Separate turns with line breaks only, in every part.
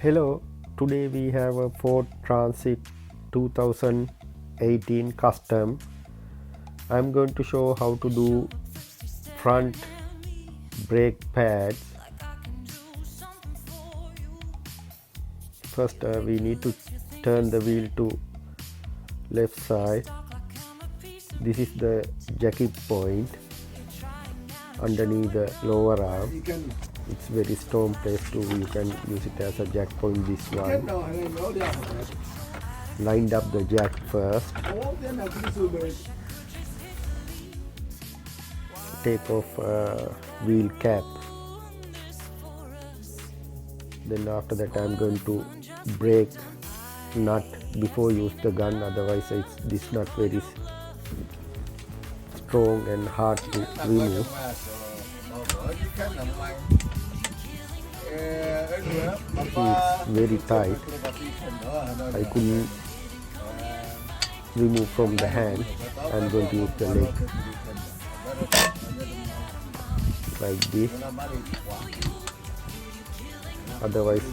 Hello, today we have a Ford Transit 2018 custom. I'm going to show how to do front brake pads. First we need to turn the wheel to left side. This is the jacket point underneath the lower arm. It's very strong place too. You can use it as a jack point, this one. Lined up the jack first. Take off wheel cap. Then after that I'm going to break nut before use the gun, otherwise this nut very strong and hard to remove. It's very tight. I couldn't remove from the hand. I'm going to use the leg like this. Otherwise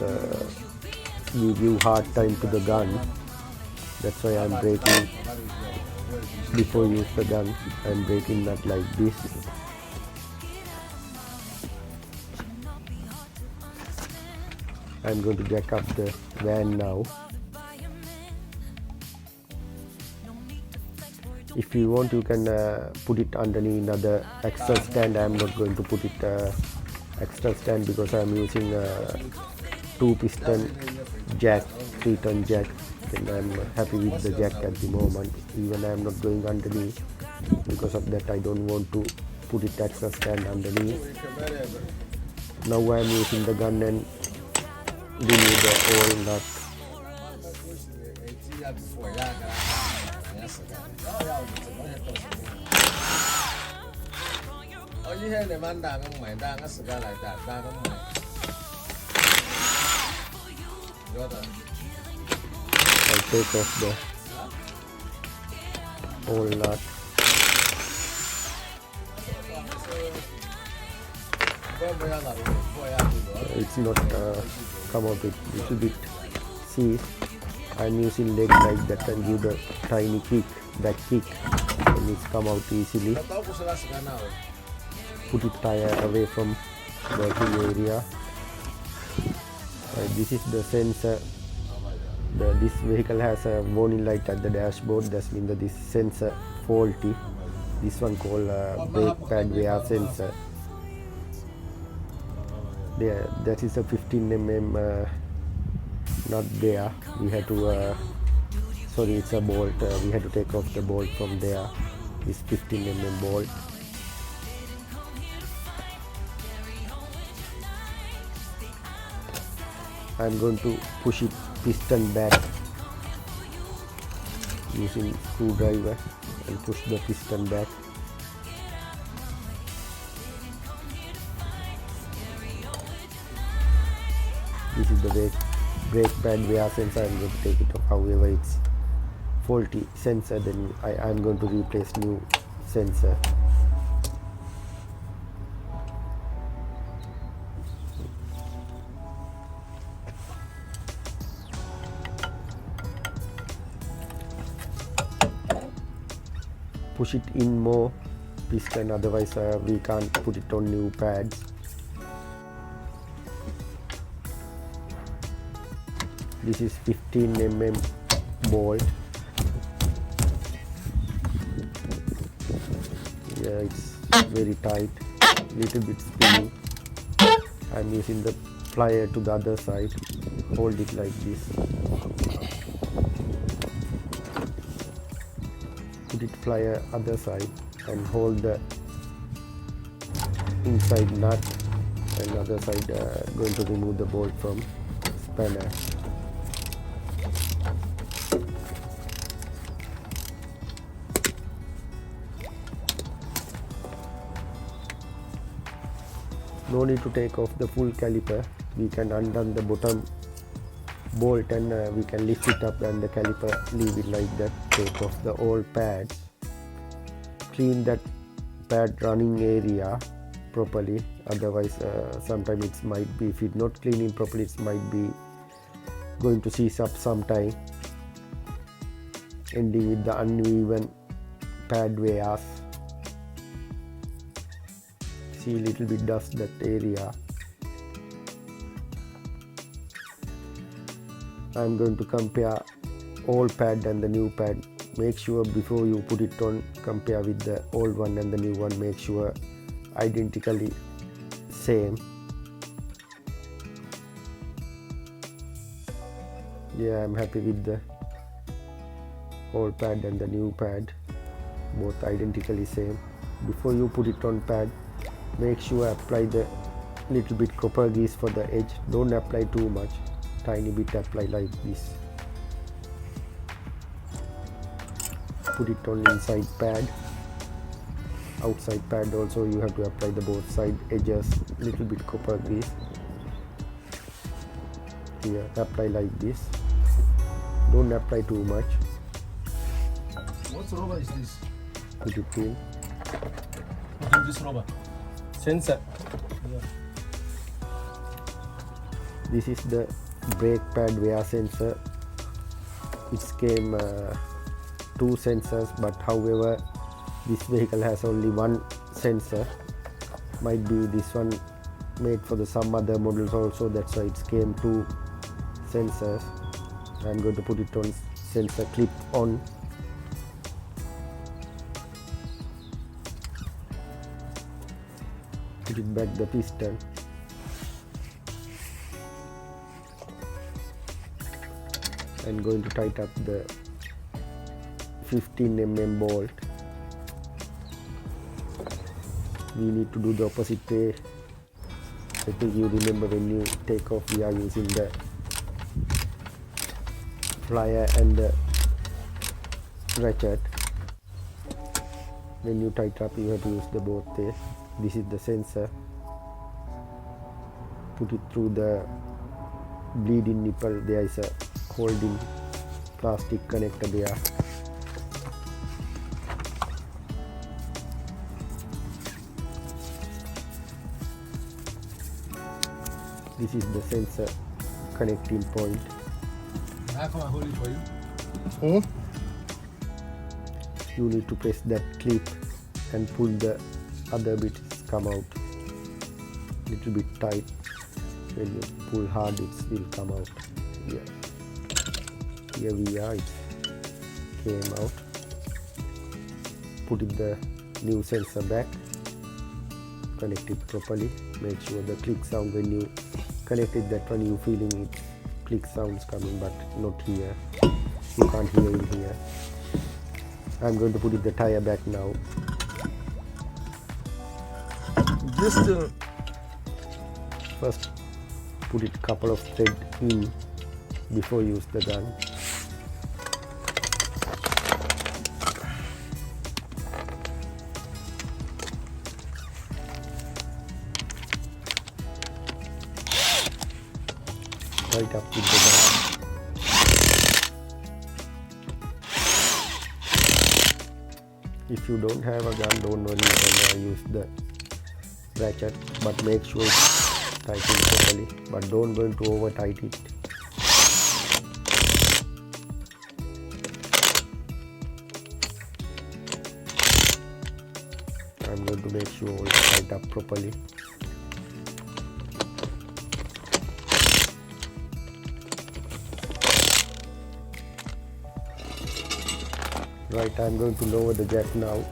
we give hard time to the gun. That's why I'm breaking before use the gun. I'm breaking that like this. I'm going to jack up the van now. If you want, you can put it underneath another extra stand. I'm not going to put it extra stand because I'm using a 2-piston jack, 3-ton jack. And I'm happy with the jack at the moment. Even I'm not going underneath. Because of that, I don't want to put it extra stand underneath. Now I'm using the gun and remove the oil nut. I'll take off the oil nut. It's not come out with little bit. See, I'm using leg like that and give the tiny kick, back kick, and it's come out easily. Put it tire away from working area. This is the sensor. This vehicle has a warning light at the dashboard. That means that this sensor faulty. This one called brake pad wear sensor. There, that is a 15 mm not there. We had to sorry, it's a bolt. We had to take off the bolt from there. This 15 mm bolt. I'm going to push it piston back using screwdriver and push the piston back. This is the brake pad wear sensor. I'm going to take it off. However, it's faulty sensor, then I'm going to replace new sensor. Push it in more piston, otherwise we can't put it on new pads. This is 15 mm bolt. Yeah, it's very tight, little bit spinning. I'm using the plier to the other side. Hold it like this. Put it plier other side and hold the inside nut, and other side going to remove the bolt from spanner. No need to take off the full caliper. We can undone the bottom bolt and we can lift it up and the caliper leave it like that. Take off the old pads. Clean that pad running area properly, otherwise sometimes it might be, if it not cleaning properly, it might be going to seize up some time, ending with the uneven pad wears. See, a little bit dust that area. I'm going to compare old pad and the new pad. Make sure before you put it on, compare with the old one and the new one. Make sure identically same. Yeah, I'm happy with the old pad and the new pad, both identically same. Before you put it on pad, make sure apply the little bit copper grease for the edge. Don't apply too much, tiny bit apply like this. Put it on inside pad. Outside pad also you have to apply the both side edges, little bit copper grease. Here, apply like this. Don't apply too much.
What rubber is this?
Put it in.
What is this rubber?
Sensor.
Yeah.
This is the brake pad wear sensor. It came two sensors, but however this vehicle has only one sensor. Might be this one made for the some other models also, that's why it came two sensors. I'm going to put it on sensor clip on. Put it back the piston. I'm going to tighten up the 15 mm bolt. We need to do the opposite way. I think you remember when you take off, we are using the flyer and the ratchet. When you tighten up, you have to use the both way. This is the sensor. Put it through the bleeding nipple. There is a holding plastic connector there. This is the sensor connecting point.
How come I hold it for you?
You need to press that clip and pull the other bits come out. Little bit tight. When you pull hard, it will come out. Yeah. Here we are. It came out. Put the new sensor back. Connect it properly. Make sure the click sound when you connected that one, you feeling it click sounds coming, but not here. You can't hear in here. I'm going to put the tire back now.
Just
First put it couple of thread in before use the gun. Right up with the gun. If you don't have a gun, don't worry, you can use the ratchet, but make sure it's tightened properly, but don't go to over tight it. I'm going to make sure it's tight up properly. Right, I'm going to lower the jack now.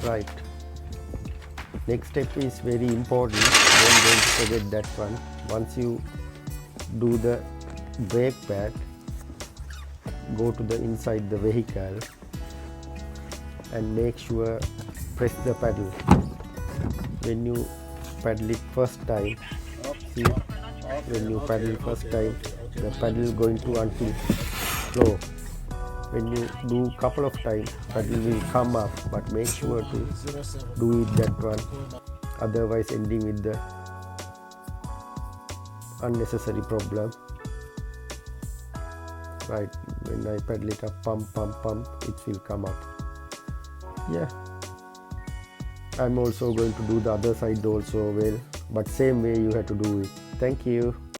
Right. Next step is very important. Don't forget that one. Once you do the brake pad, go to the inside the vehicle and make sure press the pedal. When you pedal it first time, see, when you pedal first time, the pedal is going to until slow. When you do couple of times, pedal will come up, but make sure to do it that one, otherwise ending with the unnecessary problem. Right, when I pedal it up, pump, it will come up. Yeah, I'm also going to do the other side also well, but same way you have to do it. Thank you.